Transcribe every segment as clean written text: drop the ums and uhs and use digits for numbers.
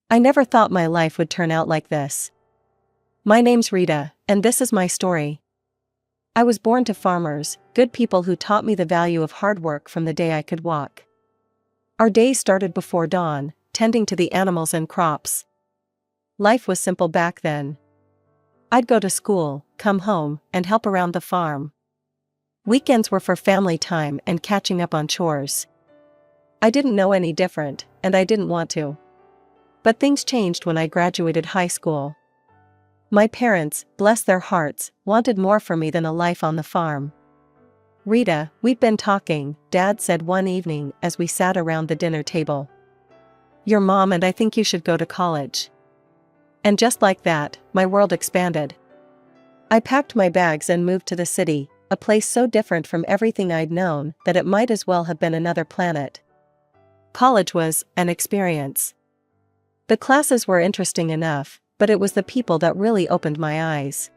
I never thought my life would turn out like this. My name's Rita, and this is my story. I was born to farmers, good people who taught me the value of hard work from the day I could walk. Our days started before dawn, tending to the animals and crops. Life was simple back then. I'd go to school, come home, and help around the farm. Weekends were for family time and catching up on chores. I didn't know any different, and I didn't want to. But things changed when I graduated high school. My parents, bless their hearts, wanted more for me than a life on the farm. "Rita, we've been talking," Dad said one evening as we sat around the dinner table. "Your mom and I think you should go to college." And just like that, my world expanded. I packed my bags and moved to the city, a place so different from everything I'd known that it might as well have been another planet. College was an experience. The classes were interesting enough, but it was the people that really opened my eyes.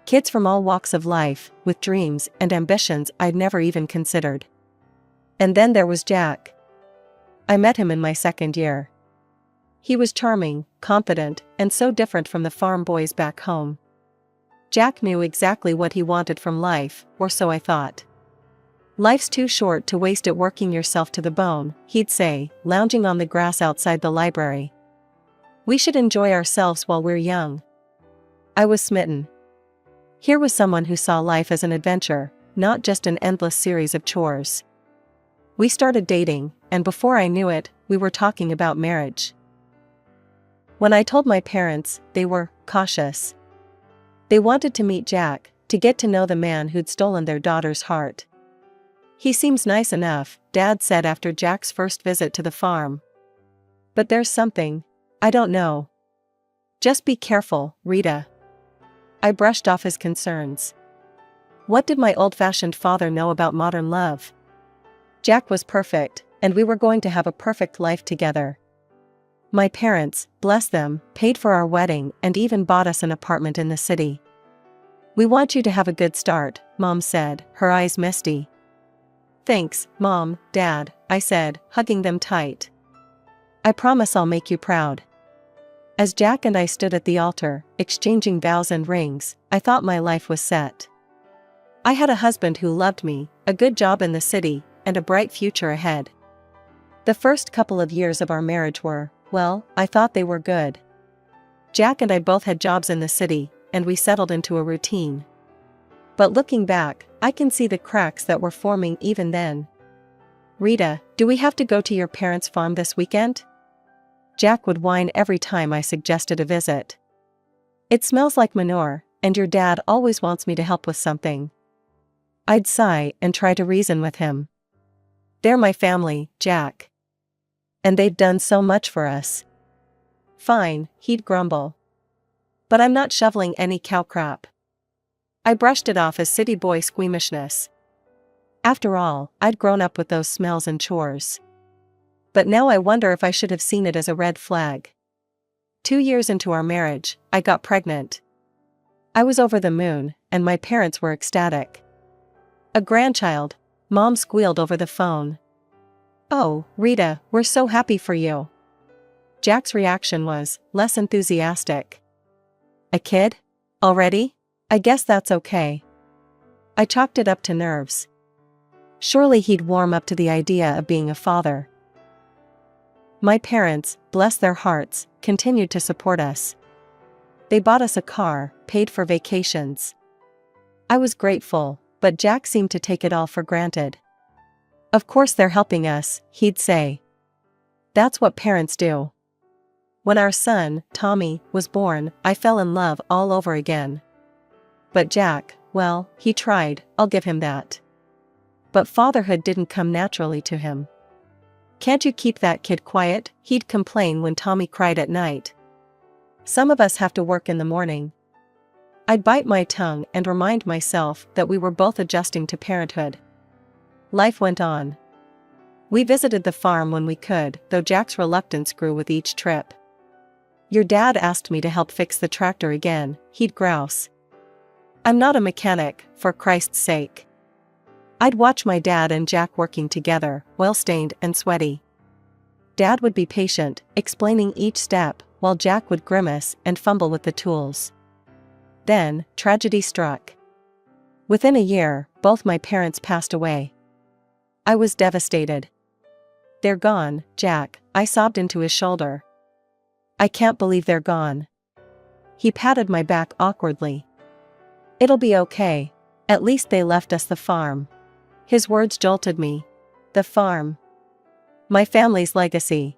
Kids from all walks of life, with dreams and ambitions I'd never even considered. And then there was Jack. I met him in my second year. He was charming, confident, and so different from the farm boys back home. Jack knew exactly what he wanted from life, or so I thought. "Life's too short to waste it working yourself to the bone," he'd say, lounging on the grass outside the library. "We should enjoy ourselves while we're young." I was smitten. Here was someone who saw life as an adventure, not just an endless series of chores. We started dating, and before I knew it, we were talking about marriage. When I told my parents, they were cautious. They wanted to meet Jack, to get to know the man who'd stolen their daughter's heart. "He seems nice enough," Dad said after Jack's first visit to the farm. "But there's something, I don't know." "Just be careful, Rita." I brushed off his concerns. What did my old-fashioned father know about modern love? Jack was perfect, and we were going to have a perfect life together. My parents, bless them, paid for our wedding and even bought us an apartment in the city. "We want you to have a good start," Mom said, her eyes misty. "Thanks, Mom, Dad," I said, hugging them tight. "I promise I'll make you proud." As Jack and I stood at the altar, exchanging vows and rings, I thought my life was set. I had a husband who loved me, a good job in the city, and a bright future ahead. The first couple of years of our marriage were, well, I thought they were good. Jack and I both had jobs in the city, and we settled into a routine. But looking back, I can see the cracks that were forming even then. "Rita, do we have to go to your parents' farm this weekend?" Jack would whine every time I suggested a visit. "It smells like manure, and your dad always wants me to help with something." I'd sigh and try to reason with him. "They're my family, Jack. And they've done so much for us." "Fine," he'd grumble. "But I'm not shoveling any cow crap." I brushed it off as city boy squeamishness. After all, I'd grown up with those smells and chores. But now I wonder if I should have seen it as a red flag. 2 years into our marriage, I got pregnant. I was over the moon, and my parents were ecstatic. "A grandchild," Mom squealed over the phone. "Oh, Rita, we're so happy for you." Jack's reaction was less enthusiastic. "A kid? Already? I guess that's okay." I chalked it up to nerves. Surely he'd warm up to the idea of being a father. My parents, bless their hearts, continued to support us. They bought us a car, paid for vacations. I was grateful, but Jack seemed to take it all for granted. "Of course they're helping us," he'd say. "That's what parents do." When our son, Tommy, was born, I fell in love all over again. But Jack, well, he tried, I'll give him that. But fatherhood didn't come naturally to him. "Can't you keep that kid quiet?" he'd complain when Tommy cried at night. "Some of us have to work in the morning." I'd bite my tongue and remind myself that we were both adjusting to parenthood. Life went on. We visited the farm when we could, though Jack's reluctance grew with each trip. "Your dad asked me to help fix the tractor again," he'd grouse. "I'm not a mechanic, for Christ's sake." I'd watch my dad and Jack working together, oil-stained and sweaty. Dad would be patient, explaining each step, while Jack would grimace and fumble with the tools. Then, tragedy struck. Within a year, both my parents passed away. I was devastated. "They're gone, Jack," I sobbed into his shoulder. "I can't believe they're gone." He patted my back awkwardly. "It'll be okay. At least they left us the farm." His words jolted me. The farm. My family's legacy.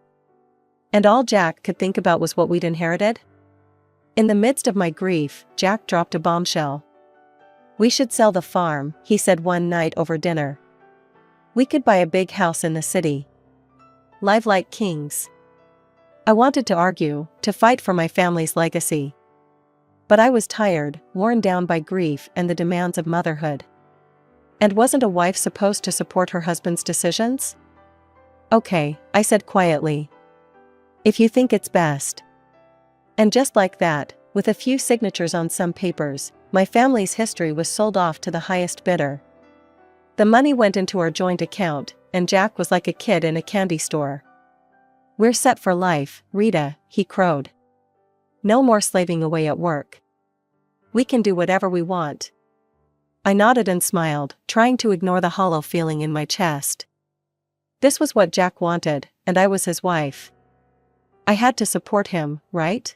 And all Jack could think about was what we'd inherited? In the midst of my grief, Jack dropped a bombshell. "We should sell the farm," he said one night over dinner. "We could buy a big house in the city. Live like kings." I wanted to argue, to fight for my family's legacy. But I was tired, worn down by grief and the demands of motherhood. And wasn't a wife supposed to support her husband's decisions? "Okay," I said quietly. "If you think it's best." And just like that, with a few signatures on some papers, my family's history was sold off to the highest bidder. The money went into our joint account, and Jack was like a kid in a candy store. "We're set for life, Rita," he crowed. "No more slaving away at work. We can do whatever we want." I nodded and smiled, trying to ignore the hollow feeling in my chest. This was what Jack wanted, and I was his wife. I had to support him, right?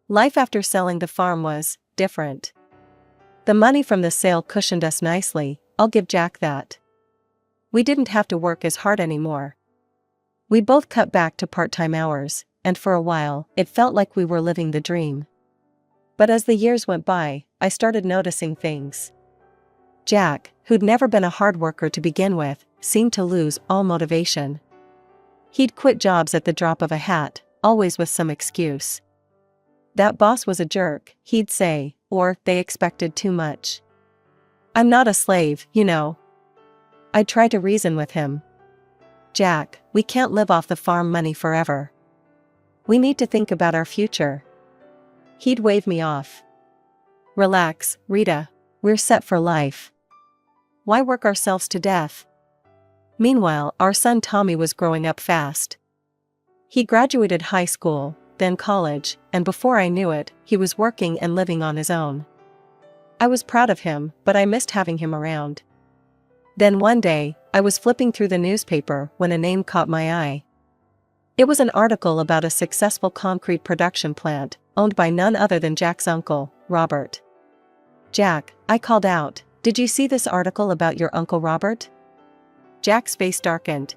Life after selling the farm was different. The money from the sale cushioned us nicely, I'll give Jack that. We didn't have to work as hard anymore. We both cut back to part-time hours, and for a while, it felt like we were living the dream. But as the years went by, I started noticing things. Jack, who'd never been a hard worker to begin with, seemed to lose all motivation. He'd quit jobs at the drop of a hat, always with some excuse. "That boss was a jerk," he'd say, or "they expected too much." "I'm not a slave, you know." I'd try to reason with him. "Jack, we can't live off the farm money forever. We need to think about our future." He'd wave me off. "Relax, Rita. We're set for life. Why work ourselves to death?" Meanwhile, our son Tommy was growing up fast. He graduated high school, then college, and before I knew it, he was working and living on his own. I was proud of him, but I missed having him around. Then one day, I was flipping through the newspaper when a name caught my eye. It was an article about a successful concrete production plant, owned by none other than Jack's uncle, Robert. "Jack," I called out, "did you see this article about your Uncle Robert?" Jack's face darkened.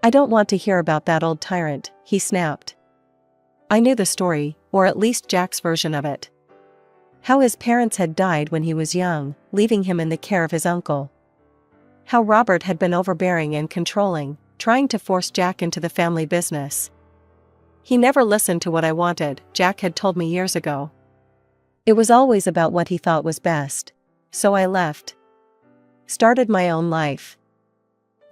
"I don't want to hear about that old tyrant," he snapped. I knew the story, or at least Jack's version of it. How his parents had died when he was young, leaving him in the care of his uncle. How Robert had been overbearing and controlling, trying to force Jack into the family business. "He never listened to what I wanted," Jack had told me years ago. "It was always about what he thought was best. So I left. Started my own life."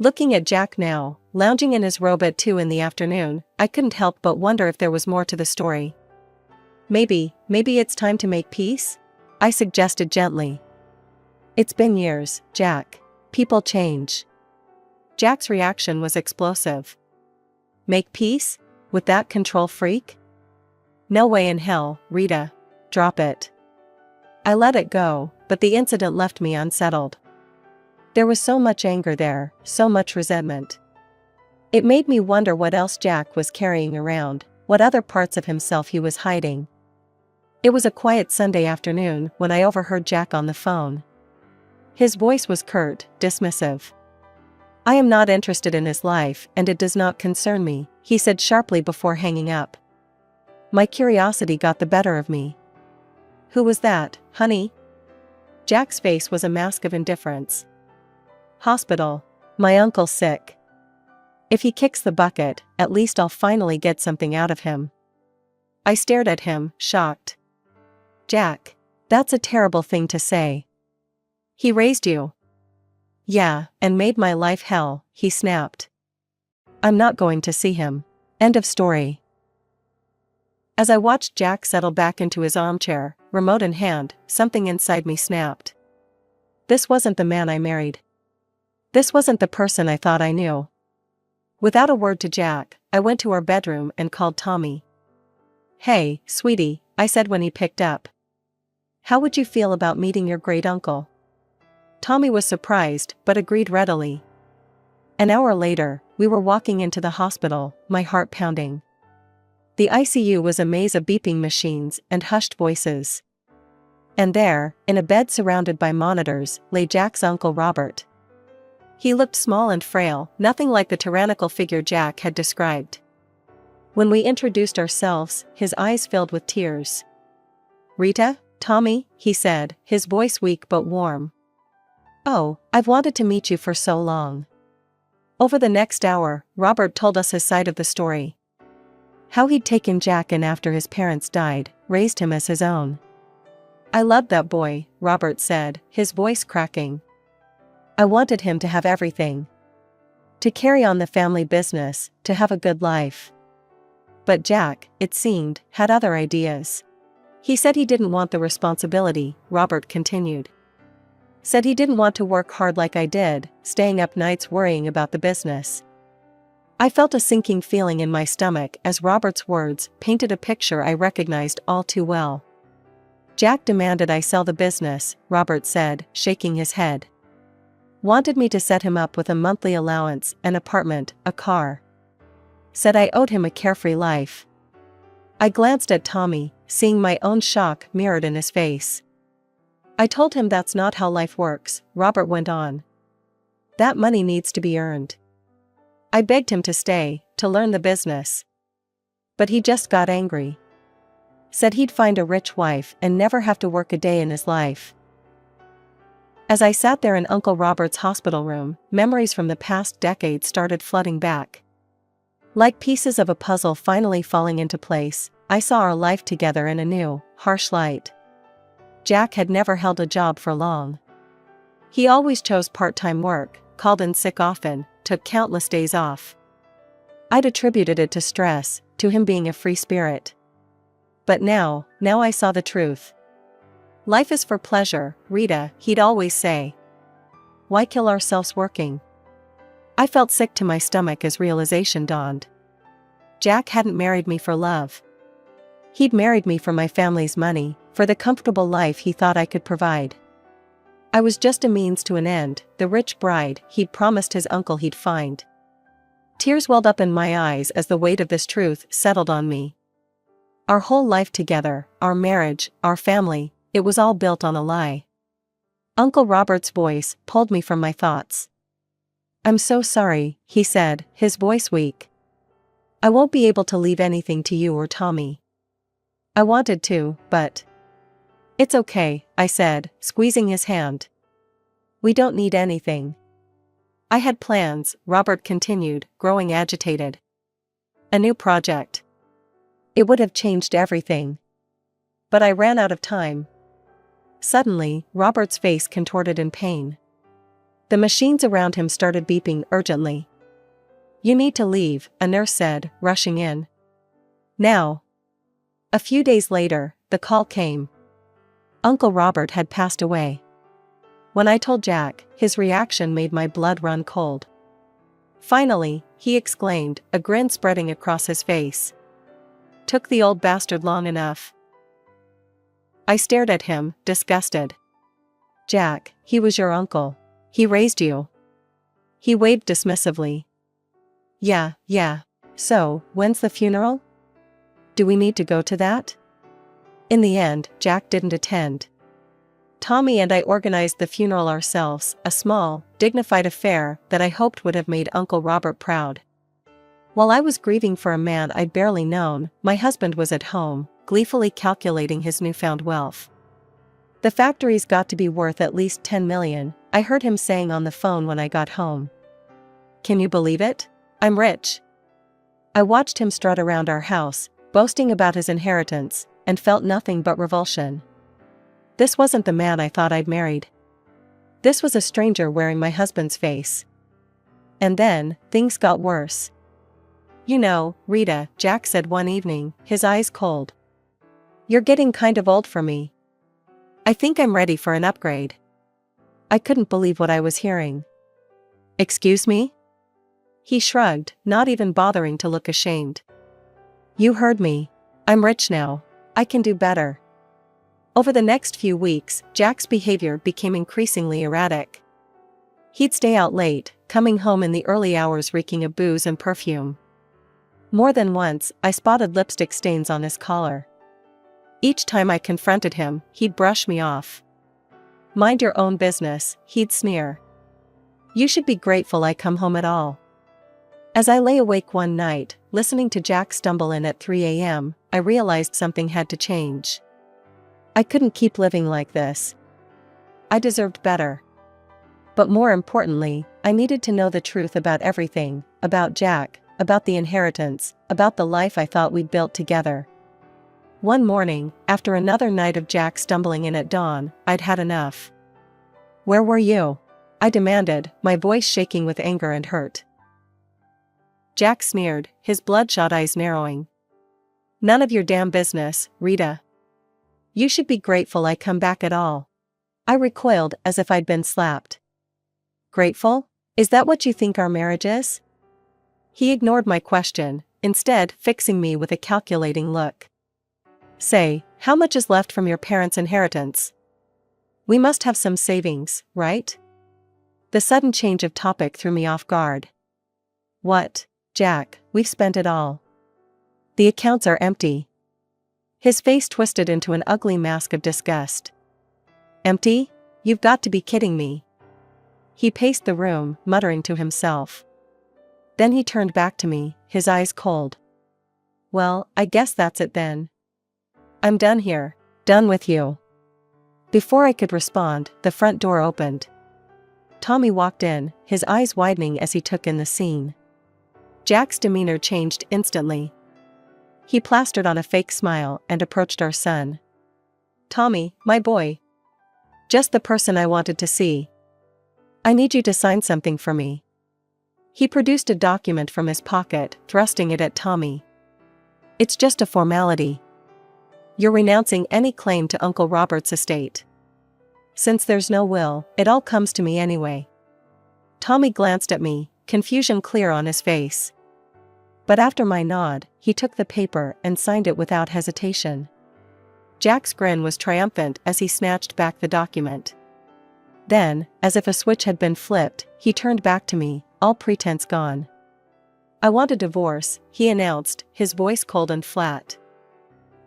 Looking at Jack now, lounging in his robe at 2 in the afternoon, I couldn't help but wonder if there was more to the story. Maybe it's time to make peace?" I suggested gently. "It's been years, Jack. People change." Jack's reaction was explosive. "Make peace? With that control freak? No way in hell, Rita. Drop it." I let it go, but the incident left me unsettled. There was so much anger there, so much resentment. It made me wonder what else Jack was carrying around, what other parts of himself he was hiding. It was a quiet Sunday afternoon when I overheard Jack on the phone. His voice was curt, dismissive. "I am not interested in his life and it does not concern me," he said sharply before hanging up. My curiosity got the better of me. "Who was that, honey?" Jack's face was a mask of indifference. "Hospital. My uncle's sick. If he kicks the bucket, at least I'll finally get something out of him." I stared at him, shocked. "Jack, that's a terrible thing to say." "He raised you." "Yeah, and made my life hell," he snapped. "I'm not going to see him." End of story. As I watched Jack settle back into his armchair, remote in hand, something inside me snapped. This wasn't the man I married. This wasn't the person I thought I knew. Without a word to Jack, I went to our bedroom and called Tommy. "Hey, sweetie," I said when he picked up. "How would you feel about meeting your great uncle?" Tommy was surprised, but agreed readily. An hour later, we were walking into the hospital, my heart pounding. The ICU was a maze of beeping machines and hushed voices. And there, in a bed surrounded by monitors, lay Jack's uncle Robert. He looked small and frail, nothing like the tyrannical figure Jack had described. When we introduced ourselves, his eyes filled with tears. "Rita, Tommy," he said, his voice weak but warm. "Oh, I've wanted to meet you for so long." Over the next hour, Robert told us his side of the story. How he'd taken Jack in after his parents died, raised him as his own. "I loved that boy," Robert said, his voice cracking. "I wanted him to have everything. To carry on the family business, to have a good life. But Jack, it seemed, had other ideas. He said he didn't want the responsibility," Robert continued. "Said he didn't want to work hard like I did, staying up nights worrying about the business." I felt a sinking feeling in my stomach as Robert's words painted a picture I recognized all too well. "Jack demanded I sell the business," Robert said, shaking his head. "Wanted me to set him up with a monthly allowance, an apartment, a car. Said I owed him a carefree life." I glanced at Tommy, seeing my own shock mirrored in his face. "I told him that's not how life works," Robert went on. "That money needs to be earned. I begged him to stay, to learn the business. But he just got angry. Said he'd find a rich wife and never have to work a day in his life." As I sat there in Uncle Robert's hospital room, memories from the past decade started flooding back. Like pieces of a puzzle finally falling into place, I saw our life together in a new, harsh light. Jack had never held a job for long. He always chose part-time work, called in sick often, took countless days off. I'd attributed it to stress, to him being a free spirit. But now I saw the truth. "Life is for pleasure, Rita," he'd always say. "Why kill ourselves working?" I felt sick to my stomach as realization dawned. Jack hadn't married me for love. He'd married me for my family's money, for the comfortable life he thought I could provide. I was just a means to an end, the rich bride he'd promised his uncle he'd find. Tears welled up in my eyes as the weight of this truth settled on me. Our whole life together, our marriage, our family, it was all built on a lie. Uncle Robert's voice pulled me from my thoughts. "I'm so sorry," he said, his voice weak. "I won't be able to leave anything to you or Tommy. I wanted to, but..." "It's okay," I said, squeezing his hand. "We don't need anything." "I had plans," Robert continued, growing agitated. "A new project. It would have changed everything. But I ran out of time." Suddenly, Robert's face contorted in pain. The machines around him started beeping urgently. "You need to leave," a nurse said, rushing in. "Now." A few days later, the call came. Uncle Robert had passed away. When I told Jack, his reaction made my blood run cold. "Finally," he exclaimed, a grin spreading across his face. "Took the old bastard long enough." I stared at him, disgusted. "Jack, he was your uncle. He raised you." He waved dismissively. Yeah. So, when's the funeral? Do we need to go to that?" In the end, Jack didn't attend. Tommy and I organized the funeral ourselves, a small, dignified affair that I hoped would have made Uncle Robert proud. While I was grieving for a man I'd barely known, my husband was at home, gleefully calculating his newfound wealth. "The factory's got to be worth at least 10 million, I heard him saying on the phone when I got home. Can you believe it? I'm rich." I watched him strut around our house, boasting about his inheritance, and felt nothing but revulsion. This wasn't the man I thought I'd married. This was a stranger wearing my husband's face. And then, things got worse. "You know, Rita," Jack said one evening, his eyes cold. "You're getting kind of old for me. I think I'm ready for an upgrade." I couldn't believe what I was hearing. "Excuse me?" He shrugged, not even bothering to look ashamed. You heard me. I'm rich now. I can do better. Over the next few weeks, Jack's behavior became increasingly erratic. He'd stay out late, coming home in the early hours reeking of booze and perfume. More than once, I spotted lipstick stains on his collar. Each time I confronted him, he'd brush me off. Mind your own business, he'd sneer. You should be grateful I come home at all. As I lay awake one night, listening to Jack stumble in at 3 a.m., I realized something had to change. I couldn't keep living like this. I deserved better. But more importantly, I needed to know the truth about everything, about Jack, about the inheritance, about the life I thought we'd built together. One morning, after another night of Jack stumbling in at dawn, I'd had enough. Where were you? I demanded, my voice shaking with anger and hurt. Jack sneered, his bloodshot eyes narrowing. None of your damn business, Rita. You should be grateful I come back at all. I recoiled as if I'd been slapped. Grateful? Is that what you think our marriage is? He ignored my question, instead fixing me with a calculating look. Say, how much is left from your parents' inheritance? We must have some savings, right? The sudden change of topic threw me off guard. What, Jack, we've spent it all. The accounts are empty. His face twisted into an ugly mask of disgust. Empty? You've got to be kidding me. He paced the room, muttering to himself. Then he turned back to me, his eyes cold. Well, I guess that's it then. I'm done here, done with you. Before I could respond, the front door opened. Tommy walked in, his eyes widening as he took in the scene. Jack's demeanor changed instantly. He plastered on a fake smile and approached our son. Tommy, my boy. Just the person I wanted to see. I need you to sign something for me. He produced a document from his pocket, thrusting it at Tommy. It's just a formality. You're renouncing any claim to Uncle Robert's estate. Since there's no will, it all comes to me anyway. Tommy glanced at me, confusion clear on his face. But after my nod, he took the paper and signed it without hesitation. Jack's grin was triumphant as he snatched back the document. Then, as if a switch had been flipped, he turned back to me, all pretense gone. I want a divorce, he announced, his voice cold and flat.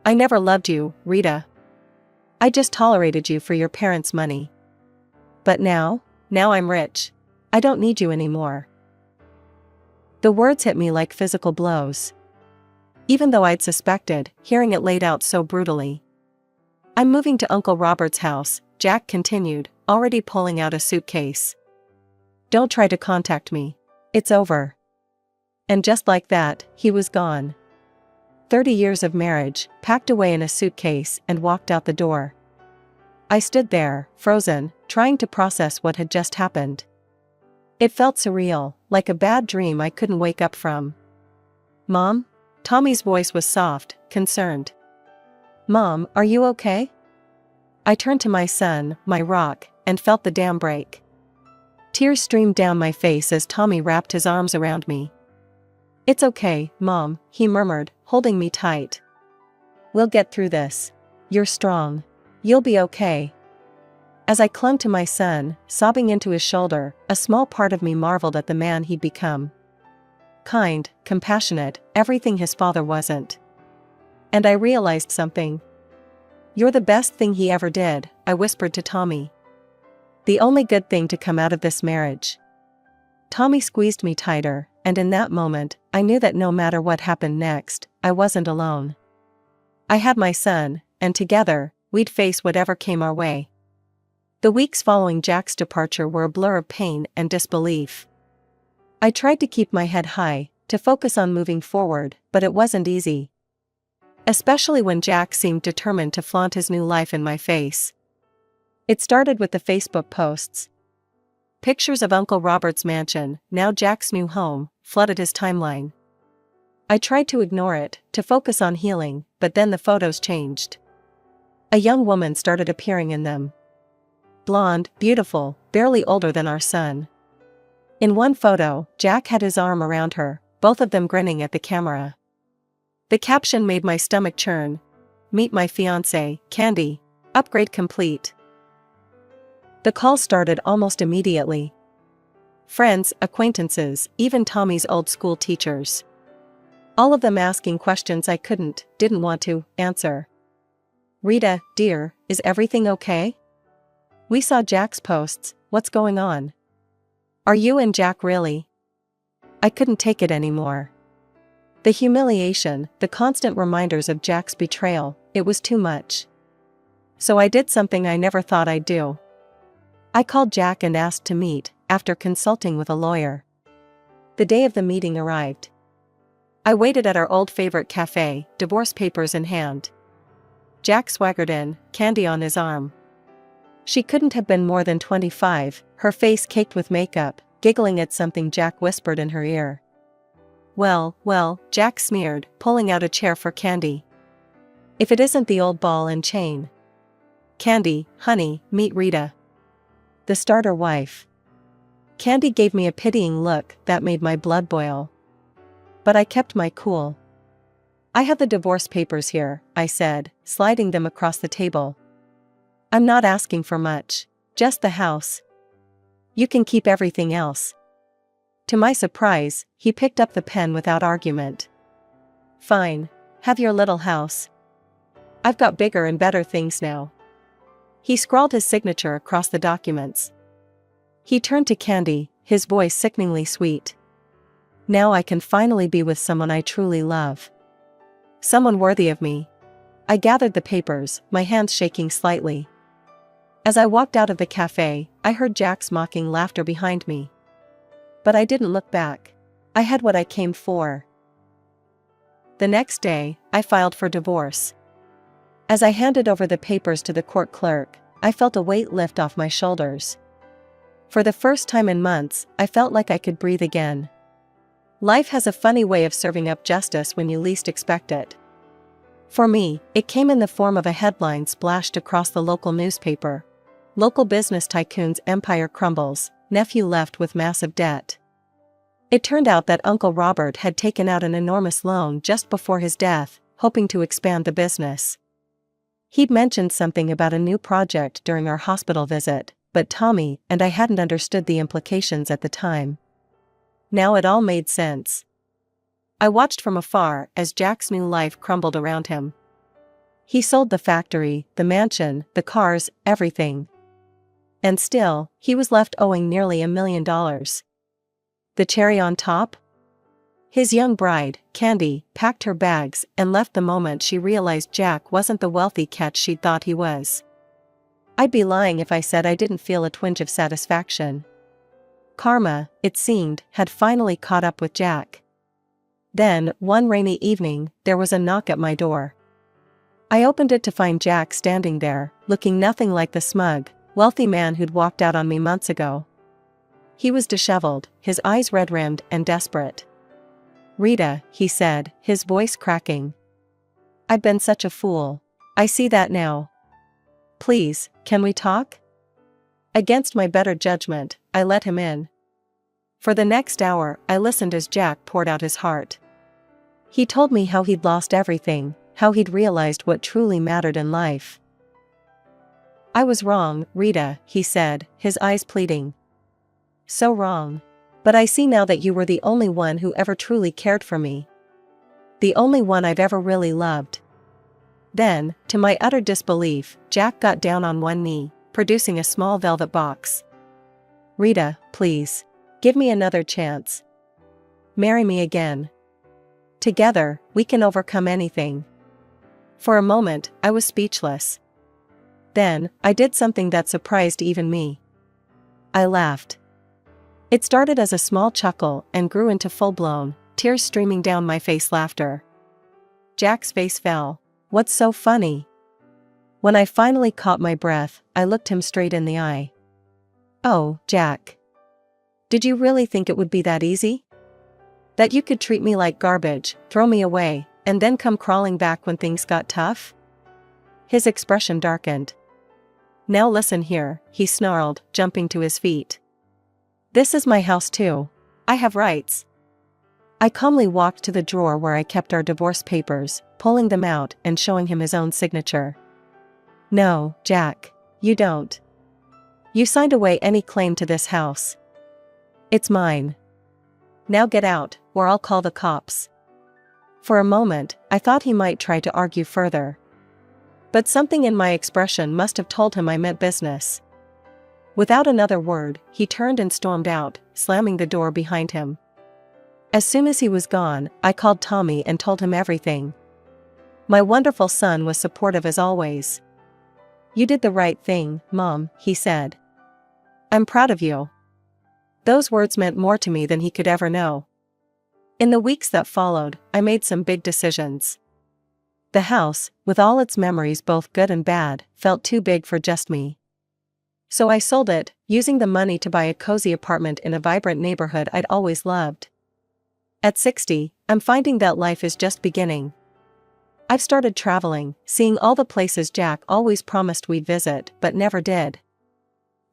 I never loved you, Rita. I just tolerated you for your parents' money. But now I'm rich. I don't need you anymore. The words hit me like physical blows. Even though I'd suspected, hearing it laid out so brutally. I'm moving to Uncle Robert's house, Jack continued, already pulling out a suitcase. Don't try to contact me. It's over. And just like that, he was gone. 30 years of marriage, packed away in a suitcase, and walked out the door. I stood there, frozen, trying to process what had just happened. It felt surreal, like a bad dream I couldn't wake up from. Mom? Tommy's voice was soft, concerned. Mom, are you okay? I turned to my son, my rock, and felt the dam break. Tears streamed down my face as Tommy wrapped his arms around me. It's okay, Mom, he murmured, holding me tight. We'll get through this. You're strong. You'll be okay. As I clung to my son, sobbing into his shoulder, a small part of me marveled at the man he'd become. Kind, compassionate, everything his father wasn't. And I realized something. You're the best thing he ever did, I whispered to Tommy. The only good thing to come out of this marriage. Tommy squeezed me tighter, and in that moment, I knew that no matter what happened next, I wasn't alone. I had my son, and together, we'd face whatever came our way. The weeks following Jack's departure were a blur of pain and disbelief. I tried to keep my head high, to focus on moving forward, but it wasn't easy. Especially when Jack seemed determined to flaunt his new life in my face. It started with the Facebook posts. Pictures of Uncle Robert's mansion, now Jack's new home, flooded his timeline. I tried to ignore it, to focus on healing, but then the photos changed. A young woman started appearing in them. Blonde, beautiful, barely older than our son. In one photo, Jack had his arm around her, both of them grinning at the camera. The caption made my stomach churn. "Meet my fiancé, Candy. Upgrade complete." The call started almost immediately. Friends, acquaintances, even Tommy's old school teachers. All of them asking questions I didn't want to, answer. "Rita, dear, is everything okay? We saw Jack's posts, what's going on? Are you and Jack really?" I couldn't take it anymore. The humiliation, the constant reminders of Jack's betrayal, it was too much. So I did something I never thought I'd do. I called Jack and asked to meet, after consulting with a lawyer. The day of the meeting arrived. I waited at our old favorite cafe, divorce papers in hand. Jack swaggered in, Candy on his arm. She couldn't have been more than 25, her face caked with makeup, giggling at something Jack whispered in her ear. Well, Jack sneered, pulling out a chair for Candy. "If it isn't the old ball and chain. Candy, honey, meet Rita, the starter wife." Candy gave me a pitying look that made my blood boil. But I kept my cool. "I have the divorce papers here," I said, sliding them across the table. "I'm not asking for much. Just the house. You can keep everything else." To my surprise, he picked up the pen without argument. "Fine. Have your little house. I've got bigger and better things now." He scrawled his signature across the documents. He turned to Candy, his voice sickeningly sweet. "Now I can finally be with someone I truly love. Someone worthy of me." I gathered the papers, my hands shaking slightly. As I walked out of the cafe, I heard Jack's mocking laughter behind me. But I didn't look back. I had what I came for. The next day, I filed for divorce. As I handed over the papers to the court clerk, I felt a weight lift off my shoulders. For the first time in months, I felt like I could breathe again. Life has a funny way of serving up justice when you least expect it. For me, it came in the form of a headline splashed across the local newspaper. "Local business tycoon's empire crumbles, nephew left with massive debt." It turned out that Uncle Robert had taken out an enormous loan just before his death, hoping to expand the business. He'd mentioned something about a new project during our hospital visit, but Tommy and I hadn't understood the implications at the time. Now it all made sense. I watched from afar as Jack's new life crumbled around him. He sold the factory, the mansion, the cars, everything. And still, he was left owing nearly $1 million. The cherry on top? His young bride, Candy, packed her bags and left the moment she realized Jack wasn't the wealthy catch she'd thought he was. I'd be lying if I said I didn't feel a twinge of satisfaction. Karma, it seemed, had finally caught up with Jack. Then, one rainy evening, there was a knock at my door. I opened it to find Jack standing there, looking nothing like the smug, wealthy man who'd walked out on me months ago. He was disheveled, his eyes red-rimmed and desperate. "Rita," he said, his voice cracking. "I've been such a fool. I see that now. Please, can we talk?" Against my better judgment, I let him in. For the next hour, I listened as Jack poured out his heart. He told me how he'd lost everything, how he'd realized what truly mattered in life. "I was wrong, Rita," he said, his eyes pleading. "So wrong. But I see now that you were the only one who ever truly cared for me. The only one I've ever really loved." Then, to my utter disbelief, Jack got down on one knee, producing a small velvet box. "Rita, please. Give me another chance. Marry me again. Together, we can overcome anything." For a moment, I was speechless. Then, I did something that surprised even me. I laughed. It started as a small chuckle and grew into full-blown, tears streaming down my face laughter. Jack's face fell. "What's so funny?" When I finally caught my breath, I looked him straight in the eye. "Oh, Jack. Did you really think it would be that easy? That you could treat me like garbage, throw me away, and then come crawling back when things got tough?" His expression darkened. "Now listen here," he snarled, jumping to his feet. This is my house too. I have rights. I calmly walked to the drawer where I kept our divorce papers, pulling them out and showing him his own signature. No, Jack. You don't. You signed away any claim to this house. It's mine. Now get out, or I'll call the cops. For a moment, I thought he might try to argue further. But something in my expression must have told him I meant business. Without another word, he turned and stormed out, slamming the door behind him. As soon as he was gone, I called Tommy and told him everything. My wonderful son was supportive as always. You did the right thing, Mom, he said. I'm proud of you. Those words meant more to me than he could ever know. In the weeks that followed, I made some big decisions. The house, with all its memories both good and bad, felt too big for just me. So I sold it, using the money to buy a cozy apartment in a vibrant neighborhood I'd always loved. At 60, I'm finding that life is just beginning. I've started traveling, seeing all the places Jack always promised we'd visit but never did.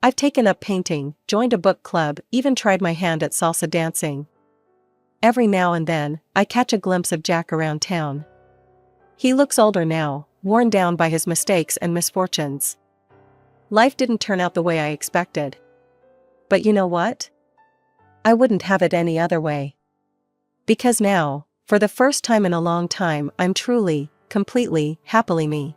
I've taken up painting, joined a book club, even tried my hand at salsa dancing. Every now and then, I catch a glimpse of Jack around town. He looks older now, worn down by his mistakes and misfortunes. Life didn't turn out the way I expected. But you know what? I wouldn't have it any other way. Because now, for the first time in a long time, I'm truly, completely, happily me.